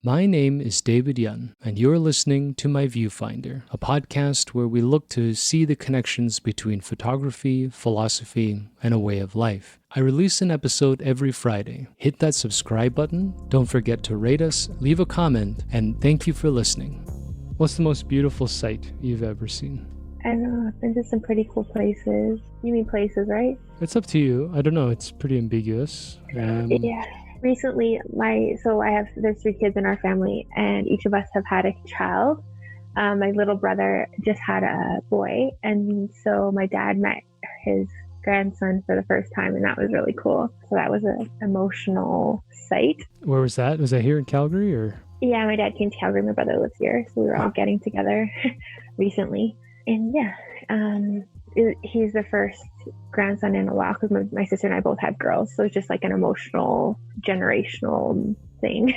My name is David Yun, and you're listening to My Viewfinder, a podcast where we look to see the connections between photography, philosophy, and a way of life. I release an episode every Friday. Hit that subscribe button, don't forget to rate us, leave a comment, and thank you for listening. What's the most beautiful sight you've ever seen? I don't know, I've been to some pretty cool places. You mean places, right? It's up to you. I don't know, it's pretty ambiguous. Yeah. Recently, there's 3 kids in our family, and each of us have had a child. My little brother just had a boy, and so my dad met his grandson for the first time, and that was really cool. So that was an emotional sight. Where was that? Was that here in Calgary or? Yeah, my dad came to Calgary, my brother lives here, so we were all getting together recently. And he's the first grandson in a while because my sister and I both have girls, so it's just like an emotional generational thing.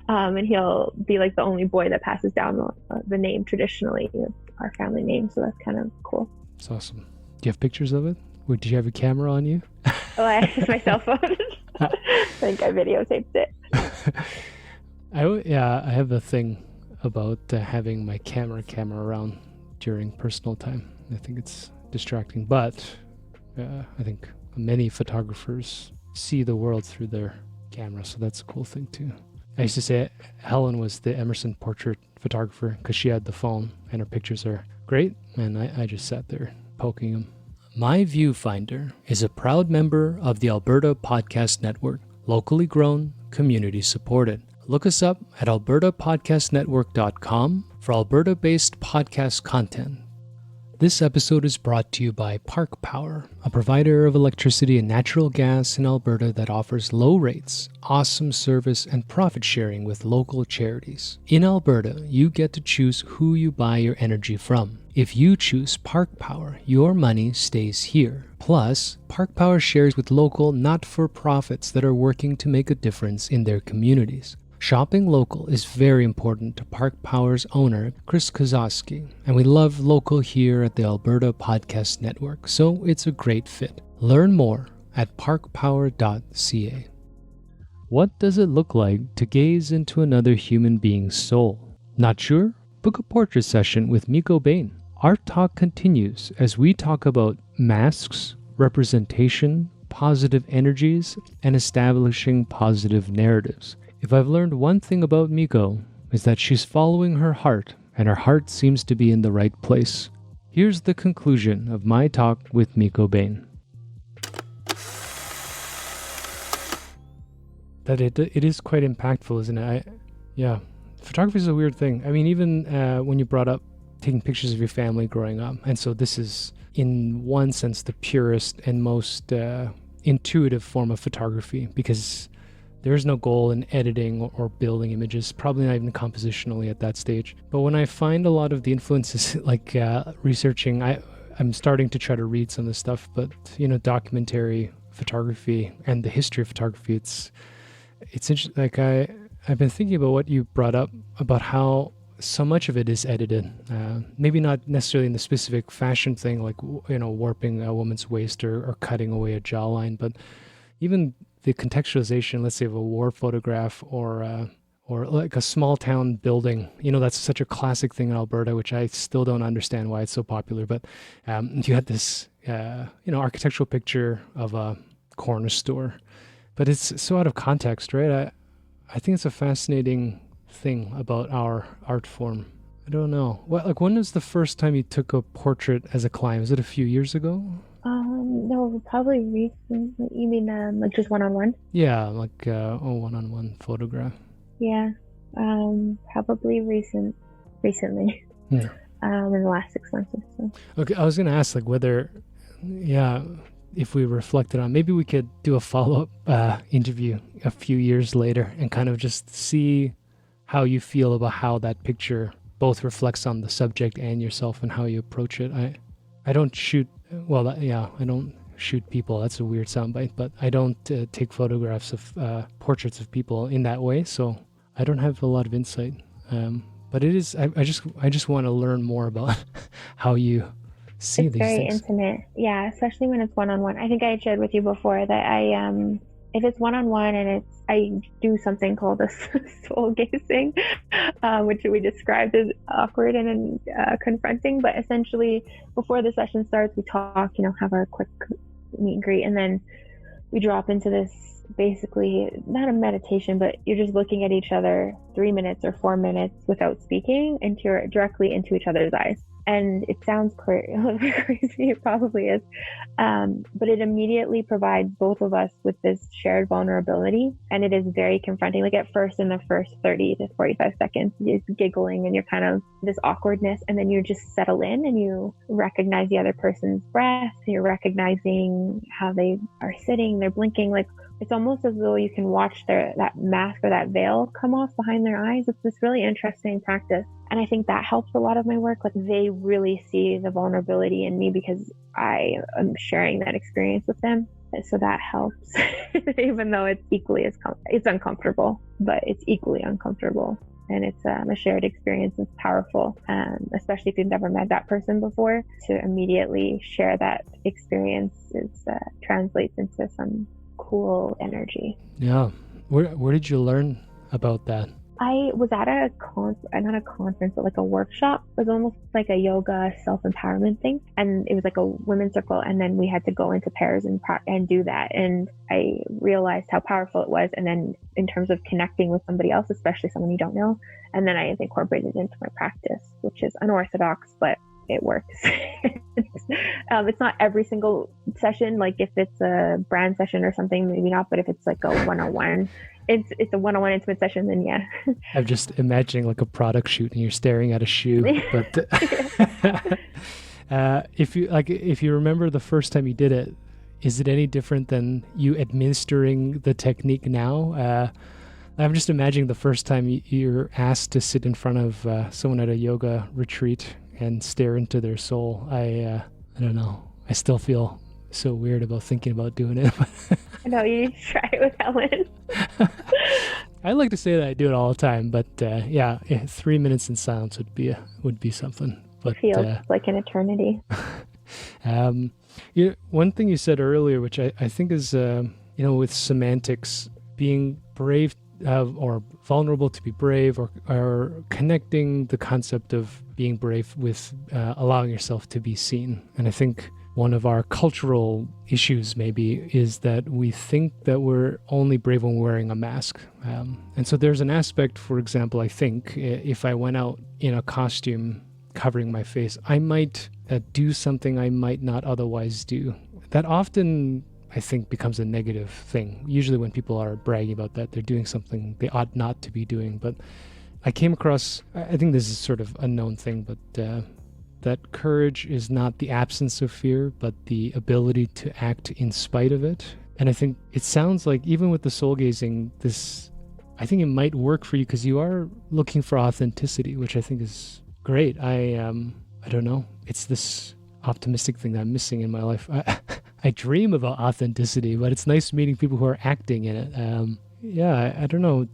And he'll be like the only boy that passes down the name traditionally, our family name, so that's kind of cool. It's awesome. Do you have pictures of it? Did you have a camera on you? Oh, I used my cell phone. I think I videotaped it. I have a thing about having my camera around during personal time. I think it's distracting, but I think many photographers see the world through their camera, so that's a cool thing too. I used to say Helen was the Emerson portrait photographer because she had the phone and her pictures are great, and I just sat there poking them. My Viewfinder is a proud member of the Alberta Podcast Network, locally grown, community supported. Look us up at albertapodcastnetwork.com for Alberta-based podcast content. This episode is brought to you by Park Power, a provider of electricity and natural gas in Alberta that offers low rates, awesome service, and profit sharing with local charities. In Alberta, you get to choose who you buy your energy from. If you choose Park Power, your money stays here. Plus, Park Power shares with local not-for-profits that are working to make a difference in their communities. Shopping local is very important to Park Power's owner, Chris Kozowski, and we love local here at the Alberta Podcast Network, so it's a great fit. Learn more at parkpower.ca. What does it look like to gaze into another human being's soul? Not sure? Book a portrait session with Mecoh Bain. Our talk continues as we talk about masks, representation, positive energies, and establishing positive narratives. If I've learned one thing about Mecoh, is that she's following her heart, and her heart seems to be in the right place. Here's the conclusion of my talk with Mecoh Bain. That it is quite impactful, isn't it? Photography is a weird thing. I mean, even when you brought up taking pictures of your family growing up, and so this is, in one sense, the purest and most intuitive form of photography, because there's no goal in editing or building images, probably not even compositionally at that stage. But when I find a lot of the influences, like researching, I'm starting to try to read some of this stuff, but documentary photography and the history of photography, it's interesting. Like I've been thinking about what you brought up about how so much of it is edited. Maybe not necessarily in the specific fashion thing, like warping a woman's waist or cutting away a jawline, but even the contextualization, let's say, of a war photograph or like a small town building. That's such a classic thing in Alberta, which I still don't understand why it's so popular. But you had this, architectural picture of a corner store, but it's so out of context, right? I think it's a fascinating thing about our art form. I don't know. When was the first time you took a portrait as a client? Was it a few years ago? No, probably recent. You mean like just one-on-one? Yeah, like one-on-one photograph. Yeah, probably recently. Yeah. In the last 6 months or so. Okay, I was gonna ask whether, if we reflected on, maybe we could do a follow-up interview a few years later and kind of just see how you feel about how that picture both reflects on the subject and yourself and how you approach it. I don't shoot. Well, I don't shoot people. That's a weird soundbite, but I don't take photographs of portraits of people in that way, so I don't have a lot of insight. But it is. I just want to learn more about how you see these things. It's very intimate, yeah, especially when it's one-on-one. I think I had shared with you before that I if it's one-on-one and I do something called a soul gazing, which we described as awkward and confronting, but essentially before the session starts, we talk, have our quick meet and greet, and then we drop into this, basically not a meditation, but you're just looking at each other 3 minutes or 4 minutes without speaking directly into each other's eyes. And it sounds crazy, it probably is, but it immediately provides both of us with this shared vulnerability, and it is very confronting. Like at first, in the first 30 to 45 seconds, you're giggling and you're kind of this awkwardness, and then you just settle in and you recognize the other person's breath, you're recognizing how they are sitting, they're blinking, like it's almost as though you can watch that mask or that veil come off behind their eyes. It's this really interesting practice. And I think that helps a lot of my work. Like they really see the vulnerability in me because I am sharing that experience with them. So that helps, even though it's it's uncomfortable, but it's equally uncomfortable. And it's a shared experience. It's powerful, especially if you've never met that person before. To immediately share that experience translates into some cool energy. Yeah. Where did you learn about that? I was at not a conference, but like a workshop. It was almost like a yoga self-empowerment thing. And it was like a women's circle. And then we had to go into pairs and do that. And I realized how powerful it was. And then in terms of connecting with somebody else, especially someone you don't know, and then I incorporated it into my practice, which is unorthodox, but it works. It's not every single session. Like if it's a brand session or something, maybe not. But if it's like a one-on-one, it's a one-on-one intimate session, then yeah. I'm just imagining like a product shoot and you're staring at a shoe. But if you remember the first time you did it, is it any different than you administering the technique now? I'm just imagining the first time you're asked to sit in front of someone at a yoga retreat and stare into their soul. I don't know. I still feel so weird about thinking about doing it. I know, you need to try it with Helen. I like to say that I do it all the time, but 3 minutes in silence would be something. But it feels like an eternity. One thing you said earlier, which I think is with semantics, being brave or vulnerable to be brave, or connecting the concept of being brave with allowing yourself to be seen. And I think one of our cultural issues maybe is that we think that we're only brave when we're wearing a mask. And so there's an aspect, for example, I think if I went out in a costume covering my face, I might do something I might not otherwise do. That often, I think, becomes a negative thing. Usually when people are bragging about that, they're doing something they ought not to be doing. But I came across, I think this is sort of a known thing, but that courage is not the absence of fear, but the ability to act in spite of it. And I think it sounds like even with the soul gazing, I think it might work for you because you are looking for authenticity, which I think is great. I don't know. It's this optimistic thing that I'm missing in my life. I dream about authenticity, but it's nice meeting people who are acting in it. I don't know.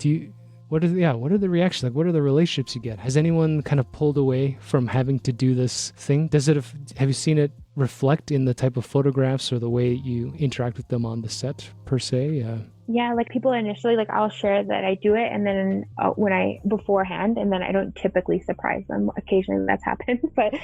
What are the reactions? Like, what are the relationships you get? Has anyone kind of pulled away from having to do this thing? Have you seen it reflect in the type of photographs or the way you interact with them on the set per se? Yeah, like people initially, like I'll share that I do it, and then beforehand, and then I don't typically surprise them. Occasionally that's happened, but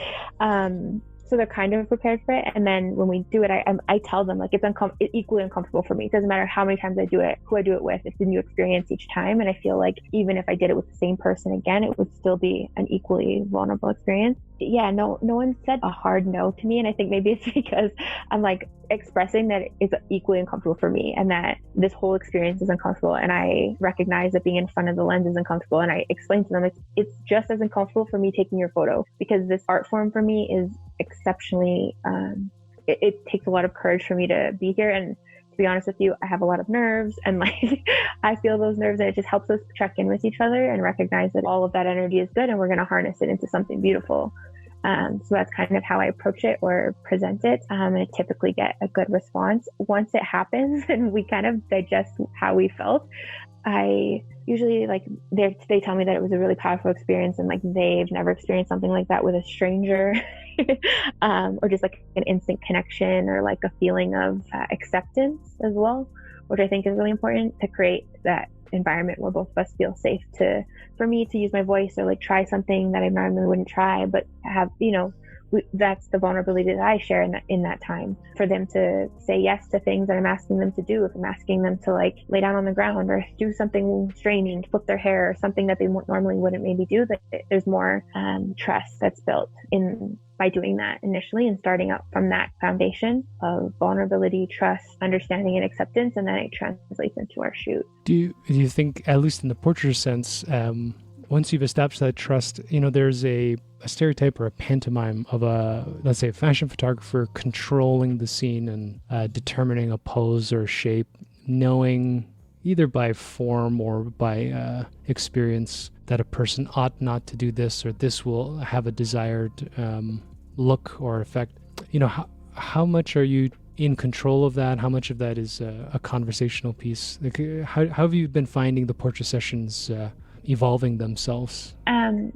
so they're kind of prepared for it. And then when we do it, I tell them like it's equally uncomfortable for me. It doesn't matter how many times I do it, who I do it with. It's a new experience each time. And I feel like even if I did it with the same person again, it would still be an equally vulnerable experience. Yeah, no one said a hard no to me. And I think maybe it's because I'm like expressing that it's equally uncomfortable for me and that this whole experience is uncomfortable. And I recognize that being in front of the lens is uncomfortable. And I explain to them it's just as uncomfortable for me taking your photo, because this art form for me is exceptionally, it takes a lot of courage for me to be here. And to be honest with you, I have a lot of nerves, and like I feel those nerves, and it just helps us check in with each other and recognize that all of that energy is good and we're going to harness it into something beautiful. So that's kind of how I approach it or present it. And I typically get a good response. Once it happens and we kind of digest how we felt, I usually they tell me that it was a really powerful experience and like they've never experienced something like that with a stranger, or just like an instant connection or like a feeling of acceptance as well, which I think is really important to create that environment where both of us feel safe for me to use my voice or like try something that I normally wouldn't try, but have, that's the vulnerability that I share in that time, for them to say yes to things that I'm asking them to do. If I'm asking them to like lay down on the ground or do something strange and flip their hair or something that they normally wouldn't maybe do, that there's more trust that's built in by doing that initially and starting out from that foundation of vulnerability, trust, understanding, and acceptance, and then it translates into our shoot. Do you think, at least in the portraiture sense, once you've established that trust, there's a stereotype or a pantomime of let's say, a fashion photographer controlling the scene and determining a pose or shape, knowing either by form or by experience that a person ought not to do this, or this will have a desired look or effect. How much are you in control of that? How much of that is a conversational piece? Like, how have you been finding the portrait sessions evolving themselves?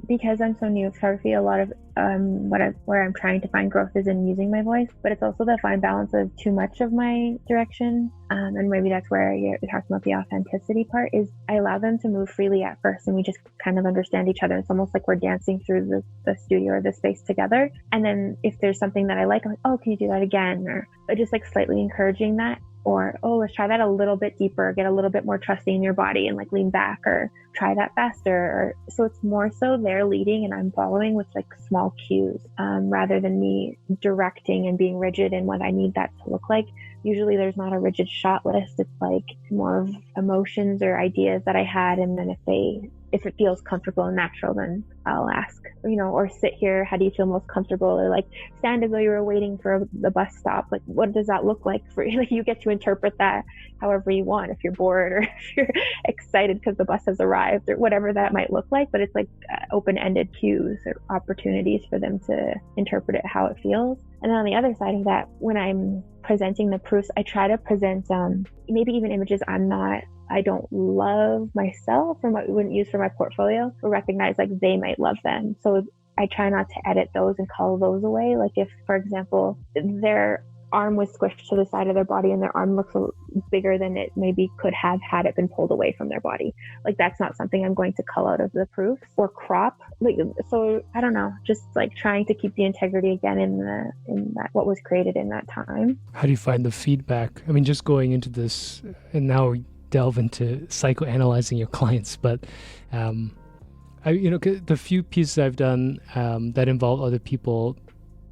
Because I'm so new to photography, a lot of where I'm trying to find growth is in using my voice, but it's also the fine balance of too much of my direction. And maybe that's where you're talking about the authenticity part, is I allow them to move freely at first, and we just kind of understand each other. It's almost like we're dancing through the studio or the space together. And then if there's something that I like, I'm like, oh, can you do that again? Or just like slightly encouraging that. Or, oh, let's try that a little bit deeper, get a little bit more trusting in your body and like lean back, or try that faster. So it's more so they're leading and I'm following with like small cues, rather than me directing and being rigid in what I need that to look like. Usually there's not a rigid shot list. It's like more of emotions or ideas that I had. And then if it feels comfortable and natural, then I'll ask, or sit here, how do you feel most comfortable? Or like stand as though you were waiting for the bus stop. Like, what does that look like for you? Like, you get to interpret that however you want, if you're bored or if you're excited because the bus has arrived, or whatever that might look like. But it's like open-ended cues or opportunities for them to interpret it how it feels. And then on the other side of that, when I'm presenting the proofs, I try to present maybe even images I don't love myself or what we wouldn't use for my portfolio, or recognize like they might love them. So I try not to edit those and call those away. Like if, for example, their arm was squished to the side of their body and their arm looks bigger than it maybe could have had it been pulled away from their body, like that's not something I'm going to cull out of the proofs or crop. Like, so I don't know, just like trying to keep the integrity again in that what was created in that time. How do you find the feedback? I mean, just going into this, and now delve into psychoanalyzing your clients, but the few pieces I've done that involve other people,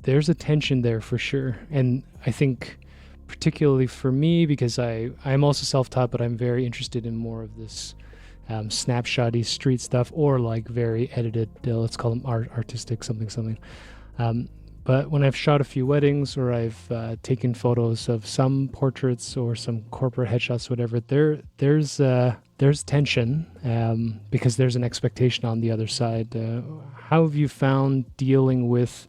there's a tension there for sure. And I think particularly for me, because I'm also self-taught, but I'm very interested in more of this snapshotty street stuff, or like very edited, let's call them artistic something. But when I've shot a few weddings, or I've taken photos of some portraits or some corporate headshots, whatever, there's tension because there's an expectation on the other side. How have you found dealing with,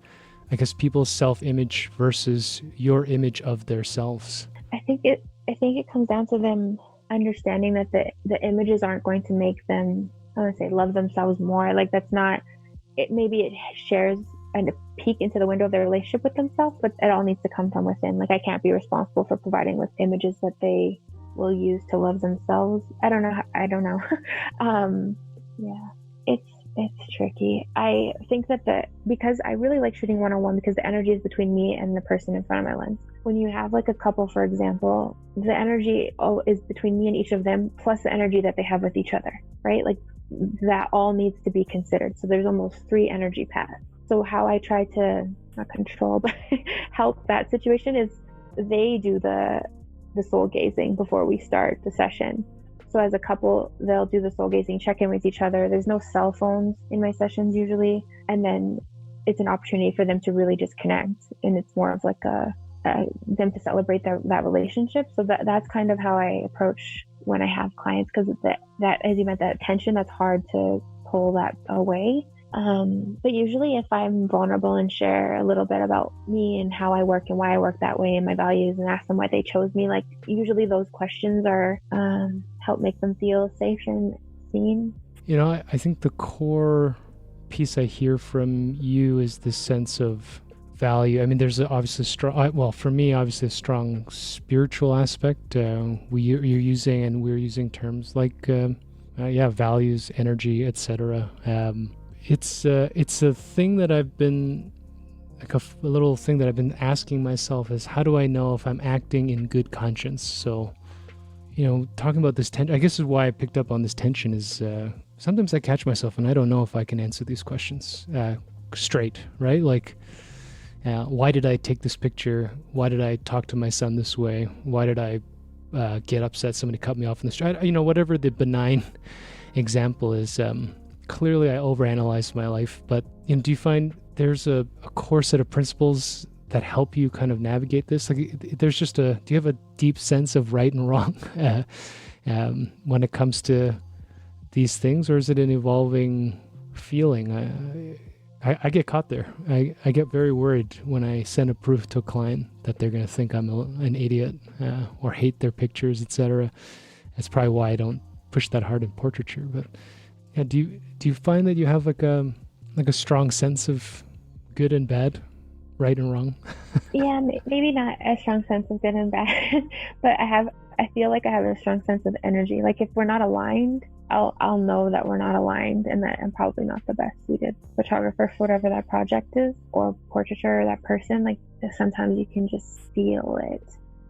I guess, people's self-image versus your image of themselves? I think it comes down to them understanding that the images aren't going to make them, I want to say, love themselves more. Like, that's not it. Maybe it shares and a peek into the window of their relationship with themselves, but it all needs to come from within. Like, I can't be responsible for providing with images that they will use to love themselves. I don't know. Yeah, it's tricky. I think that because I really like shooting one-on-one, because the energy is between me and the person in front of my lens. When you have like a couple, for example, the energy is between me and each of them, plus the energy that they have with each other, right? Like, that all needs to be considered. So there's almost 3 energy paths. So how I try to not control, but help that situation is they do the soul gazing before we start the session. So as a couple, they'll do the soul gazing, check in with each other. There's no cell phones in my sessions usually. And then it's an opportunity for them to really just connect. And it's more of like them to celebrate that relationship. So that's kind of how I approach when I have clients, because that, as you meant, that tension, that's hard to pull that away. But usually if I'm vulnerable and share a little bit about me and how I work and why I work that way and my values, and ask them why they chose me, like, usually those questions are help make them feel safe and seen. I think the core piece I hear from you is this sense of value. I mean, there's obviously strong, well, for me, obviously a strong spiritual aspect. You're using, and we're using terms like, yeah, values, energy, etc. It's a thing that I've been, like a little thing that I've been asking myself is, how do I know if I'm acting in good conscience? So, talking about this tension, I guess is why I picked up on this tension is sometimes I catch myself and I don't know if I can answer these questions straight, right? Like, why did I take this picture? Why did I talk to my son this way? Why did I get upset somebody cut me off in the street? Whatever the benign example is, clearly I overanalyzed my life, but do you find there's a core set of principles that help you kind of navigate this? Like, do you have a deep sense of right and wrong when it comes to these things, or is it an evolving feeling? I get caught there. I get very worried when I send a proof to a client that they're going to think I'm an idiot or hate their pictures, etc. That's probably why I don't push that hard in portraiture. But yeah, do you find that you have like a strong sense of good and bad, right and wrong? Yeah, maybe not a strong sense of good and bad, but I feel like I have a strong sense of energy. Like if we're not aligned, I'll know that we're not aligned and that I'm probably not the best suited photographer for whatever that project is, or portraiture, or that person. Like sometimes you can just feel it.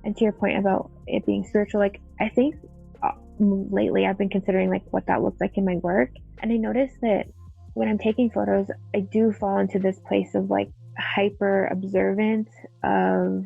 And to your point about it being spiritual, like I think lately I've been considering like what that looks like in my work, and I noticed that when I'm taking photos, I do fall into this place of like hyper observant of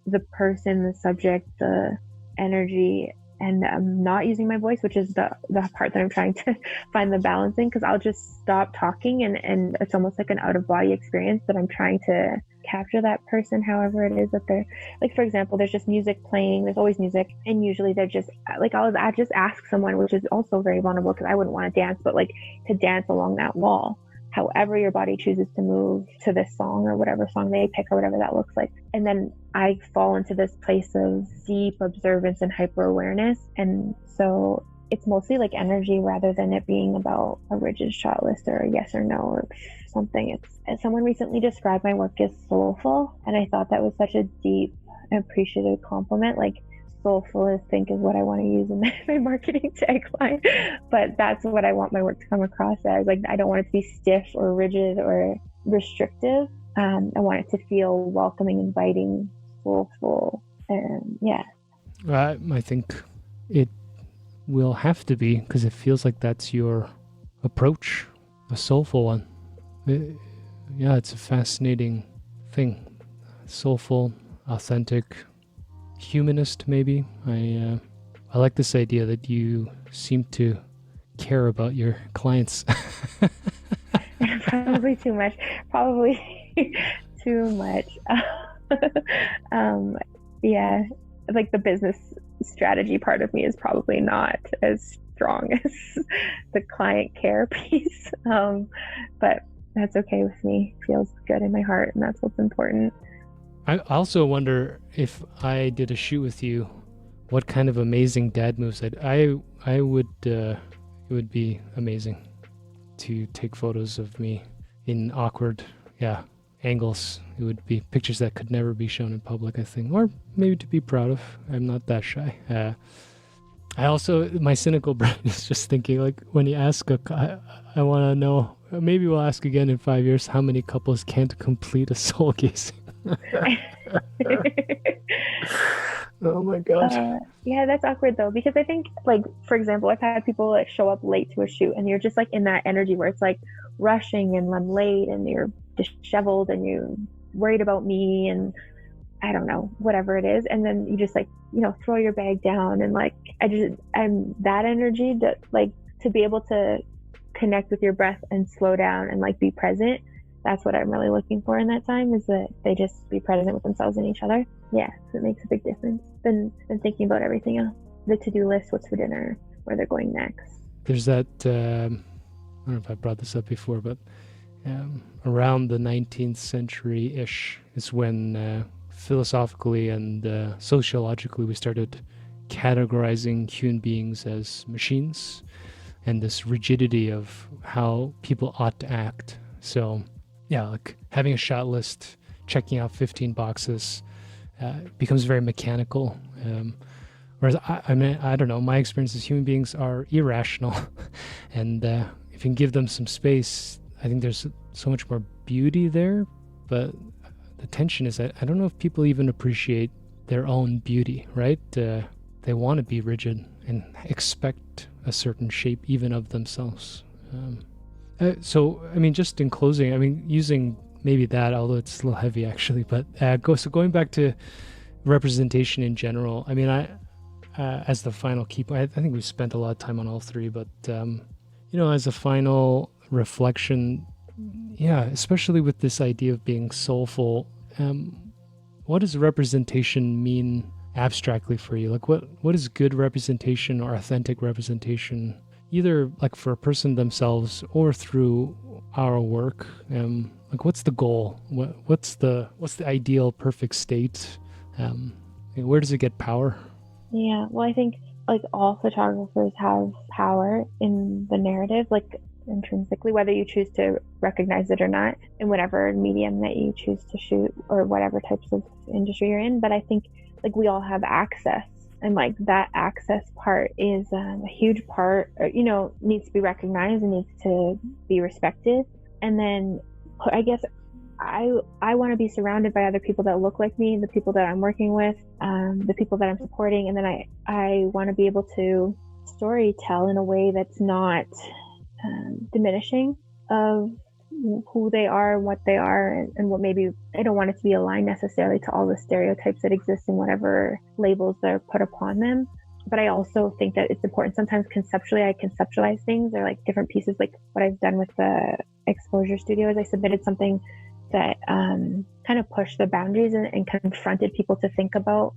the person, the subject, the energy, and I'm not using my voice, which is the part that I'm trying to find the balance in, because I'll just stop talking and it's almost like an out of body experience that I'm trying to capture that person however it is that they're, like, for example, there's just music playing, there's always music, and usually they're just like, I just ask someone, which is also very vulnerable because I wouldn't want to dance, but like to dance along that wall however your body chooses to move to this song or whatever song they pick or whatever that looks like. And then I fall into this place of deep observance and hyper awareness. And so it's mostly like energy rather than it being about a rigid shot list or a yes or no or something. And someone recently described my work as soulful, and I thought that was such a deep, appreciative compliment. Like, soulful, I think, is what I want to use in my marketing tagline, but that's what I want my work to come across as. Like, I don't want it to be stiff or rigid or restrictive. I want it to feel welcoming, inviting, soulful, and yeah. I think it will have to be, because it feels like that's your approach, a soulful one. Yeah, it's a fascinating thing. Soulful, authentic, humanist, maybe. I like this idea that you seem to care about your clients. Probably too much. Yeah, like the business strategy part of me is probably not as strong as the client care piece, but that's okay with me. It feels good in my heart, and that's what's important. I also wonder, if I did a shoot with you, what kind of amazing dad moves I would it would be amazing to take photos of me in awkward angles. It would be pictures that could never be shown in public, I think, or maybe to be proud of. I'm not that shy. I also, my cynical brain is just thinking, like, when you ask I want to know, maybe we'll ask again in 5 years, how many couples can't complete a soul gazing? Oh my god. Yeah, that's awkward though, because I think, like, for example, I've had people like show up late to a shoot, and you're just like in that energy where it's like rushing and I'm late and you're disheveled and you're worried about me and I don't know, whatever it is, and then you just like, throw your bag down, and like I'm that energy that, like, to be able to connect with your breath and slow down and like be present. That's what I'm really looking for in that time, is that they just be present with themselves and each other. Yeah, so it makes a big difference than thinking about everything else. The to-do list, what's for dinner, where they're going next. There's that, I don't know if I brought this up before, but around the 19th century-ish is when philosophically and sociologically we started categorizing human beings as machines, and this rigidity of how people ought to act. So yeah, like having a shot list, checking out 15 boxes becomes very mechanical. Whereas I mean, I don't know, my experience is human beings are irrational. And if you can give them some space, I think there's so much more beauty there. But the tension is that I don't know if people even appreciate their own beauty, right? They want to be rigid and expect a certain shape even of themselves. So, I mean, just in closing, I mean, using maybe that, although it's a little heavy actually, but going back to representation in general, I mean, as the final key point, I think we've spent a lot of time on all three, but, as a final reflection, yeah, especially with this idea of being soulful, what does representation mean abstractly for you? Like what is good representation or authentic representation, either like for a person themselves or through our work? Like what's the goal? What's the ideal perfect state? Where does it get power? Yeah, well, I think like all photographers have power in the narrative, like intrinsically, whether you choose to recognize it or not, in whatever medium that you choose to shoot or whatever types of industry you're in. But I think like we all have access, and like that access part is a huge part, needs to be recognized and needs to be respected. And then I guess I want to be surrounded by other people that look like me, the people that I'm working with, the people that I'm supporting, and then I want to be able to story tell in a way that's not diminishing of who they are and what they are, and what maybe I don't want it to be aligned necessarily to all the stereotypes that exist in whatever labels that are put upon them. But I also think that it's important sometimes conceptually, I conceptualize things or like different pieces, like what I've done with the exposure studios. I submitted something that kind of pushed the boundaries and confronted people to think about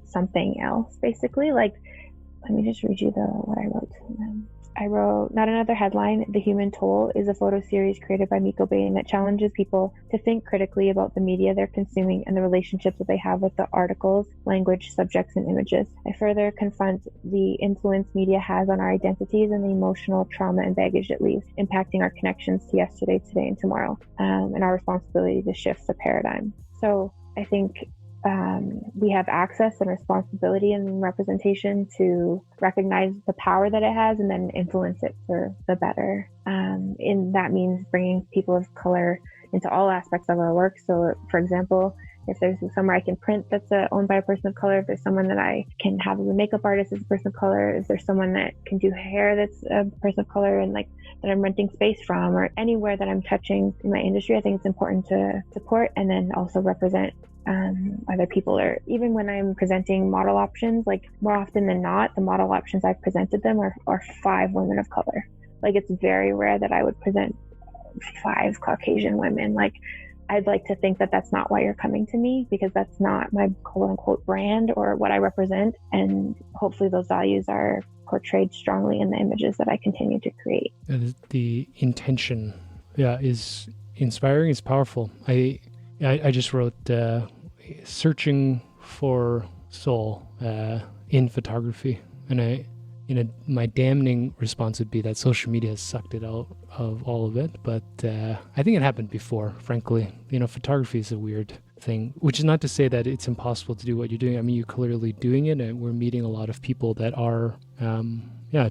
something else, basically. Like, let me just read you what I wrote to them. I wrote, "Not another headline. The Human Toll is a photo series created by Mecoh Bain that challenges people to think critically about the media they're consuming and the relationships that they have with the articles, language, subjects, and images. I further confront the influence media has on our identities and the emotional trauma and baggage it leaves, impacting our connections to yesterday, today, and tomorrow, and our responsibility to shift the paradigm." So I think we have access and responsibility and representation to recognize the power that it has and then influence it for the better. And that means bringing people of color into all aspects of our work. So, for example, if there's somewhere I can print that's owned by a person of color, if there's someone that I can have as a makeup artist as a person of color, if there's someone that can do hair that's a person of color and like that I'm renting space from, or anywhere that I'm touching in my industry, I think it's important to support and then also represent other people. Or even when I'm presenting model options, like more often than not, the model options I've presented them are 5 women of color. Like it's very rare that I would present 5 Caucasian women. Like I'd like to think that that's not why you're coming to me, because that's not my quote unquote brand or what I represent. And hopefully those values are portrayed strongly in the images that I continue to create. The intention, is inspiring, is powerful. I just wrote searching for soul in photography, and my damning response would be that social media has sucked it out of all of it. But I think it happened before, frankly. Photography is a weird thing, which is not to say that it's impossible to do what you're doing. I mean, you're clearly doing it, and we're meeting a lot of people that are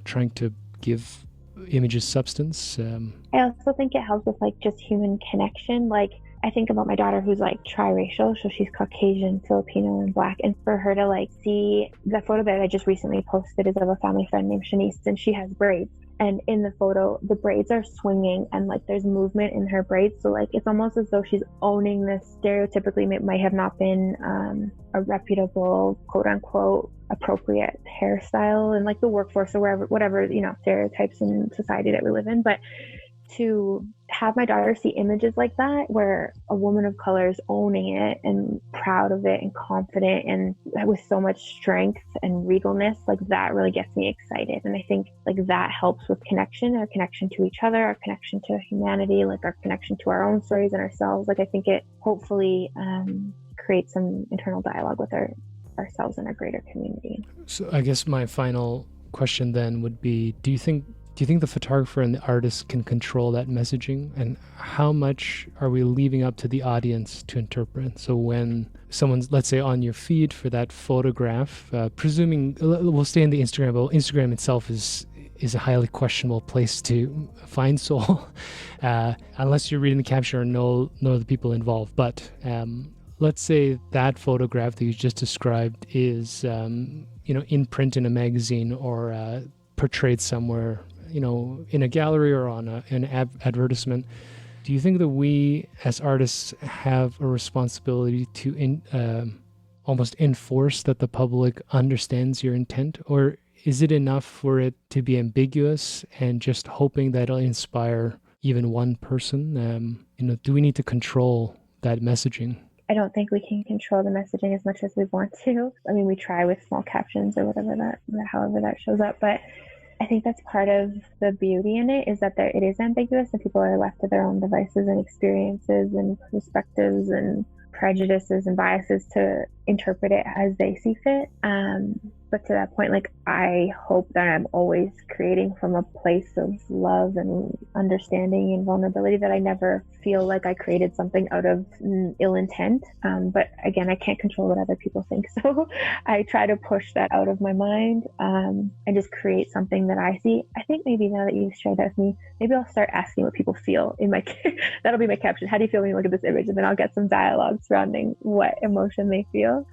trying to give images substance. I also think it helps with like just human connection. Like I think about my daughter who's like triracial, so she's Caucasian, Filipino, and Black. And for her to like see the photo that I just recently posted is of a family friend named Shanice, and she has braids. And in the photo, the braids are swinging and like there's movement in her braids. So like it's almost as though she's owning this stereotypically might have not been a reputable, quote unquote, appropriate hairstyle in like the workforce or wherever, whatever, stereotypes in society that we live in. But to have my daughter see images like that where a woman of color is owning it and proud of it and confident and with so much strength and regalness, like that really gets me excited. And I think like that helps with connection, our connection to each other, our connection to humanity, like our connection to our own stories and ourselves. Like I think it hopefully creates some internal dialogue with ourselves and our greater community. So I guess my final question then would be, do you think do you think the photographer and the artist can control that messaging? And how much are we leaving up to the audience to interpret? So when someone's, let's say, on your feed for that photograph, presuming we'll stay in the Instagram, but Instagram itself is a highly questionable place to find soul, unless you're reading the caption or know the people involved. But let's say that photograph that you just described is, in print in a magazine or portrayed somewhere, in a gallery or on an advertisement. Do you think that we as artists have a responsibility to almost enforce that the public understands your intent? Or is it enough for it to be ambiguous and just hoping that it'll inspire even one person? Do we need to control that messaging? I don't think we can control the messaging as much as we want to. I mean, we try with small captions or however that shows up, but I think that's part of the beauty in it, is that it is ambiguous and people are left to their own devices and experiences and perspectives and prejudices and biases to interpret it as they see fit. But to that point, I hope that I'm always creating from a place of love and understanding and vulnerability, that I never feel like I created something out of ill intent. But again, I can't control what other people think. So I try to push that out of my mind and just create something that I see. I think maybe now that you've shared that with me, maybe I'll start asking what people feel in my, that'll be my caption. How do you feel when you look at this image? And then I'll get some dialogue surrounding what emotion they feel.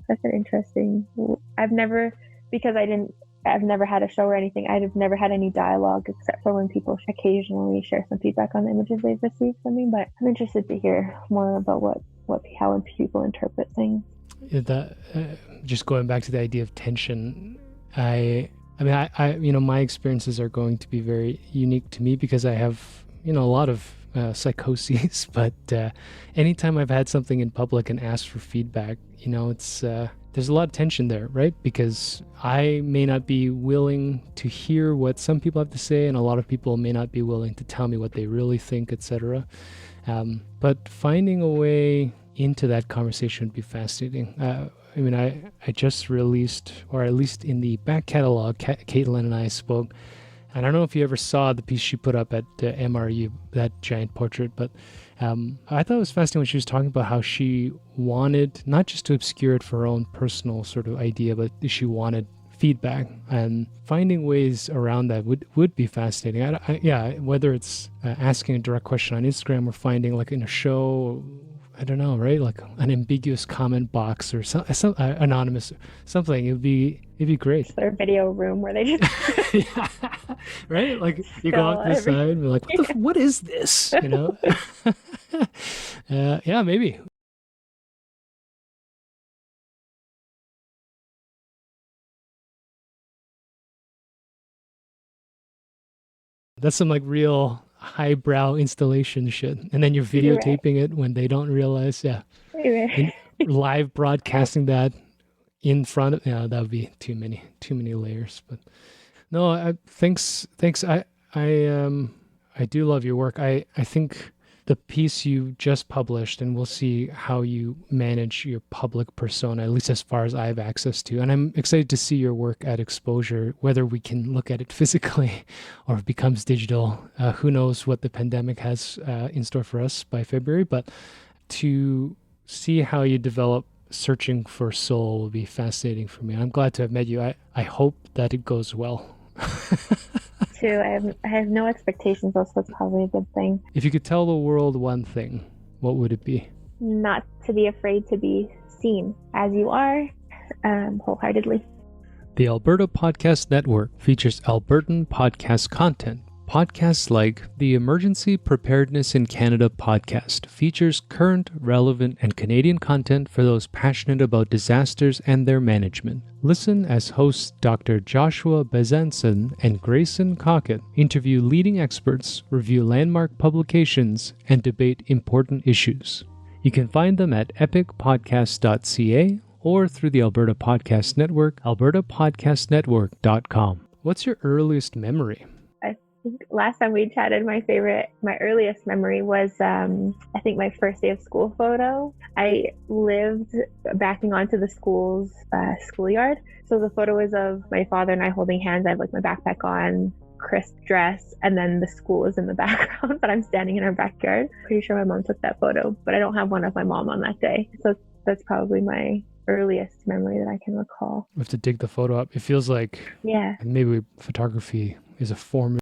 That's an interesting. I've never had a show or anything. I've never had any dialogue except for when people occasionally share some feedback on the images they've received from me. But I'm interested to hear more about how people interpret things. Just going back to the idea of tension, I mean, my experiences are going to be very unique to me because I have, a lot of psychoses, but anytime I've had something in public and asked for feedback, it's there's a lot of tension there, right? Because I may not be willing to hear what some people have to say, and a lot of people may not be willing to tell me what they really think, etc. But finding a way into that conversation would be fascinating. I just released, or at least in the back catalog, Caitlin and I spoke. And I don't know if you ever saw the piece she put up at MRU, that giant portrait, but I thought it was fascinating when she was talking about how she wanted not just to obscure it for her own personal sort of idea, but she wanted feedback, and finding ways around that would be fascinating. Whether it's asking a direct question on Instagram or finding in a show, I don't know, right? Like an ambiguous comment box or some anonymous something. It'd be great. Their video room where they just yeah, right? Like you go out to the side and be like, what is this? Yeah, maybe. That's some real highbrow installation shit, and then you're videotaping it when they don't realize. Yeah, and live broadcasting that in front of. Yeah, that would be too many layers. But no, thanks. I do love your work. I think the piece you just published, and we'll see how you manage your public persona, at least as far as I have access to. And I'm excited to see your work at Exposure, whether we can look at it physically or it becomes digital. Who knows what the pandemic has in store for us by February, but to see how you develop Searching for Soul will be fascinating for me. I'm glad to have met you. I hope that it goes well. Too. I have no expectations, so it's probably a good thing. If you could tell the world one thing, what would it be? Not to be afraid to be seen as you are, wholeheartedly. The Alberta Podcast Network features Albertan podcast content. Podcasts like the Emergency Preparedness in Canada podcast features current, relevant, and Canadian content for those passionate about disasters and their management. Listen as hosts Dr. Joshua Bezanson and Grayson Cockett interview leading experts, review landmark publications, and debate important issues. You can find them at epicpodcast.ca or through the Alberta Podcast Network, albertapodcastnetwork.com. What's your earliest memory? Last time we chatted, my earliest memory was I think my first day of school photo. I lived backing onto the school's schoolyard, so the photo is of my father and I holding hands. I have my backpack on, crisp dress, and then the school is in the background, but I'm standing in our backyard. Pretty sure my mom took that photo, but I don't have one of my mom on that day. So that's probably my earliest memory that I can recall. We have to dig the photo up. It feels like Yeah. maybe photography is a form